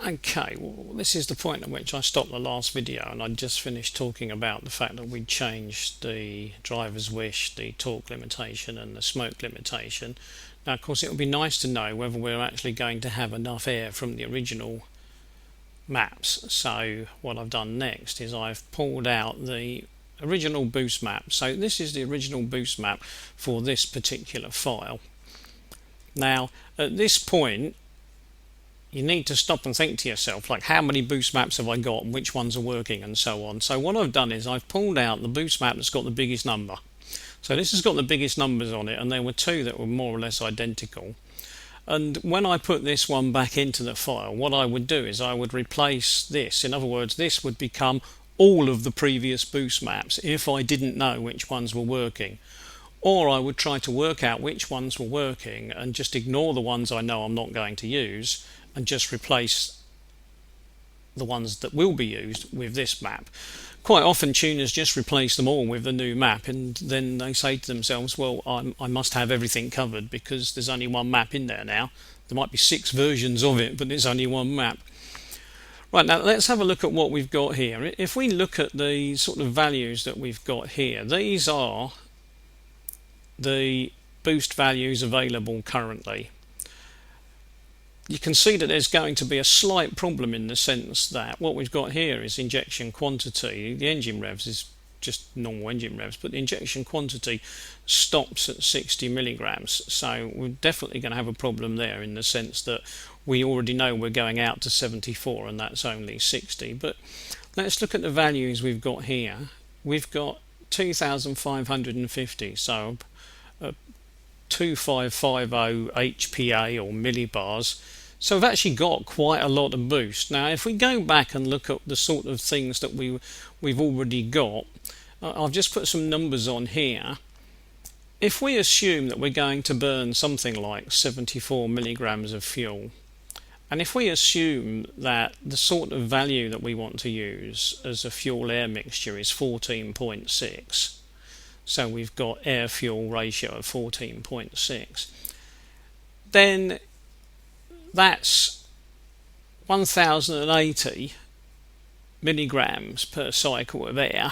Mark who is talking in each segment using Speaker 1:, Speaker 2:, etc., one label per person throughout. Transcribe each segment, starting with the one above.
Speaker 1: Okay, well, this is the point at which I stopped the last video, and I just finished talking about the fact that we'd changed the driver's wish, the torque limitation and the smoke limitation. Now, of course, it would be nice to know whether we're actually going to have enough air from the original maps. So what I've done next is I've pulled out the original boost map. So this is the original boost map for this particular file. Now, at this point, you need to stop and think to yourself, like, how many boost maps have I got and which ones are working and so on. So what I've done is I've pulled out the boost map that's got the biggest number. So this has got the biggest numbers on it, and there were two that were more or less identical. And when I put this one back into the file, what I would do is I would replace this. In other words, this would become all of the previous boost maps if I didn't know which ones were working. Or I would try to work out which ones were working and just ignore the ones I know I'm not going to use and just replace the ones that will be used with this map. Quite often tuners just replace them all with the new map, and then they say to themselves, well, I must have everything covered because there's only one map in there now. There might be 6 versions of it, but there's only one map. Right, now let's have a look at what we've got here. If we look at the sort of values that we've got here, these are the boost values available currently. You can see that there's going to be a slight problem in the sense that what we've got here is injection quantity. The engine revs is just normal engine revs, but the injection quantity stops at 60 milligrams. So we're definitely going to have a problem there in the sense that we already know we're going out to 74 and that's only 60. But let's look at the values we've got here. We've got 2,550, so 2550 HPA or millibars. So we've actually got quite a lot of boost. Now if we go back and look at the sort of things that we've already got, I've just put some numbers on here. If we assume that we're going to burn something like 74 milligrams of fuel, and if we assume that the sort of value that we want to use as a fuel air mixture is 14.6, so we've got air fuel ratio of 14.6, then that's 1080 milligrams per cycle of air,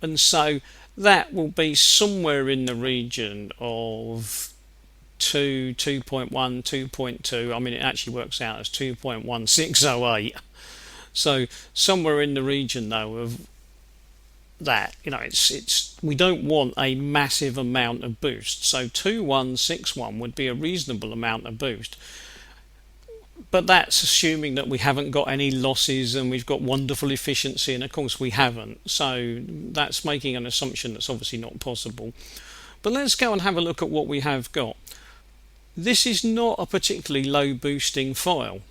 Speaker 1: and so that will be somewhere in the region of 2.1, 2.2. I mean, it actually works out as 2.1608. So somewhere in the region though of that, it's we don't want a massive amount of boost. So 2161 would be a reasonable amount of boost, but that's assuming that we haven't got any losses and we've got wonderful efficiency, and of course we haven't. So that's making an assumption that's obviously not possible. But let's go and have a look at what we have got. This is not a particularly low boosting file.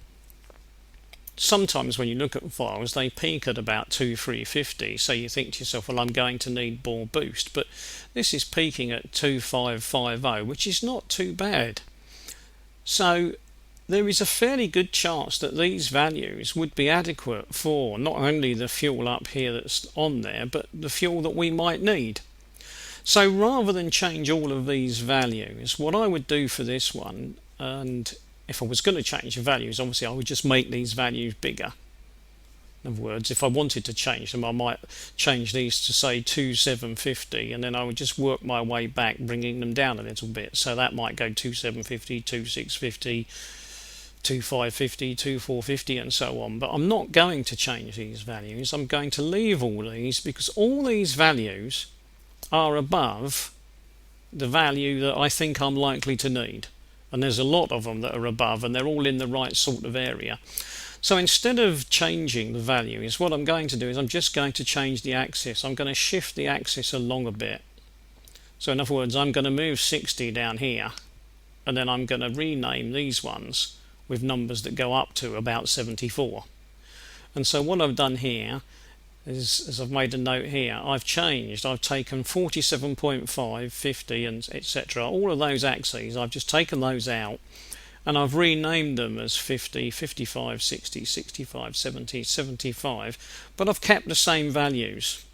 Speaker 1: Sometimes when you look at files, they peak at about 2350, so you think to yourself, well, I'm going to need more boost, but this is peaking at 2550, which is not too bad. So there is a fairly good chance that these values would be adequate for not only the fuel up here that's on there, but the fuel that we might need. So rather than change all of these values, what I would do for this one, and if I was going to change the values, obviously I would just make these values bigger. In other words, if I wanted to change them, I might change these to say 2750, and then I would just work my way back, bringing them down a little bit. So that might go 2750, 2650, 2550, 2450, and so on. But I'm not going to change these values. I'm going to leave all these because all these values are above the value that I think I'm likely to need. And there's a lot of them that are above, and they're all in the right sort of area. So instead of changing the values, what I'm going to do is I'm just going to change the axis. I'm going to shift the axis along a bit. So in other words, I'm going to move 60 down here, and then I'm going to rename these ones with numbers that go up to about 74. And so what I've done here is, as I've made a note here, I've taken 47.5, 50, and etc. All of those axes, I've just taken those out, and I've renamed them as 50, 55, 60, 65, 70, 75, but I've kept the same values.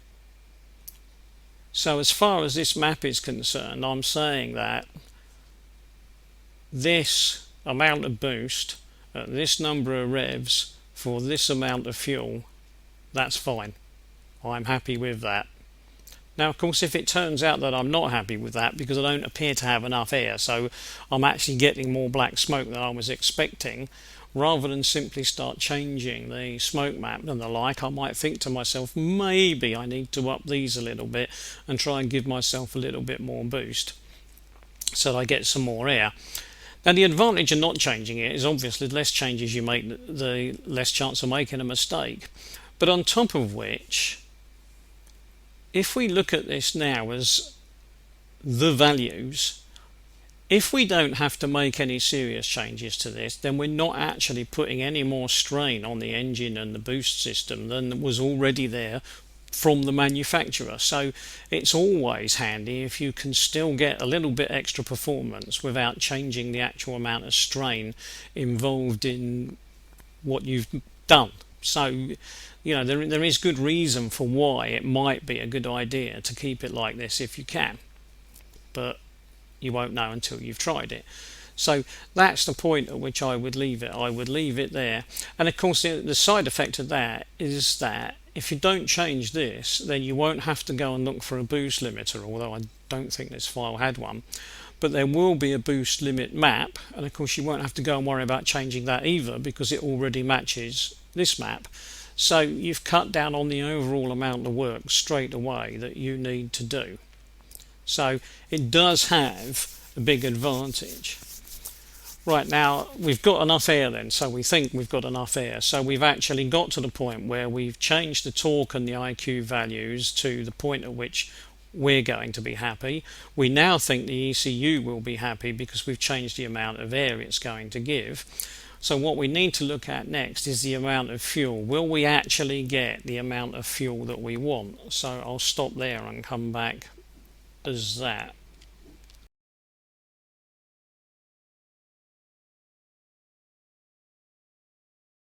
Speaker 1: So as far as this map is concerned, I'm saying that this amount of boost at this number of revs for this amount of fuel, that's fine. I'm happy with that. Now, of course, if it turns out that I'm not happy with that because I don't appear to have enough air, so I'm actually getting more black smoke than I was expecting, rather than simply start changing the smoke map and the like, I might think to myself, maybe I need to up these a little bit and try and give myself a little bit more boost so that I get some more air. Now, the advantage of not changing it is obviously the less changes you make, the less chance of making a mistake. But on top of which, if we look at this now as the values, if we don't have to make any serious changes to this, then we're not actually putting any more strain on the engine and the boost system than was already there from the manufacturer. So it's always handy if you can still get a little bit extra performance without changing the actual amount of strain involved in what you've done. So, you know, there is good reason for why it might be a good idea to keep it like this if you can, but you won't know until you've tried it. So that's the point at which I would leave it. I would leave it there. And of course the side effect of that is that if you don't change this, then you won't have to go and look for a boost limiter, although I don't think this file had one. But there will be a boost limit map, and of course you won't have to go and worry about changing that either because it already matches this map. So you've cut down on the overall amount of work straight away that you need to do. So it does have a big advantage. Right, now we've got enough air then, so we think we've got enough air. So we've actually got to the point where we've changed the torque and the IQ values to the point at which we're going to be happy. We now think the ECU will be happy because we've changed the amount of air it's going to give. So what we need to look at next is the amount of fuel. Will we actually get the amount of fuel that we want? So I'll stop there and come back as that.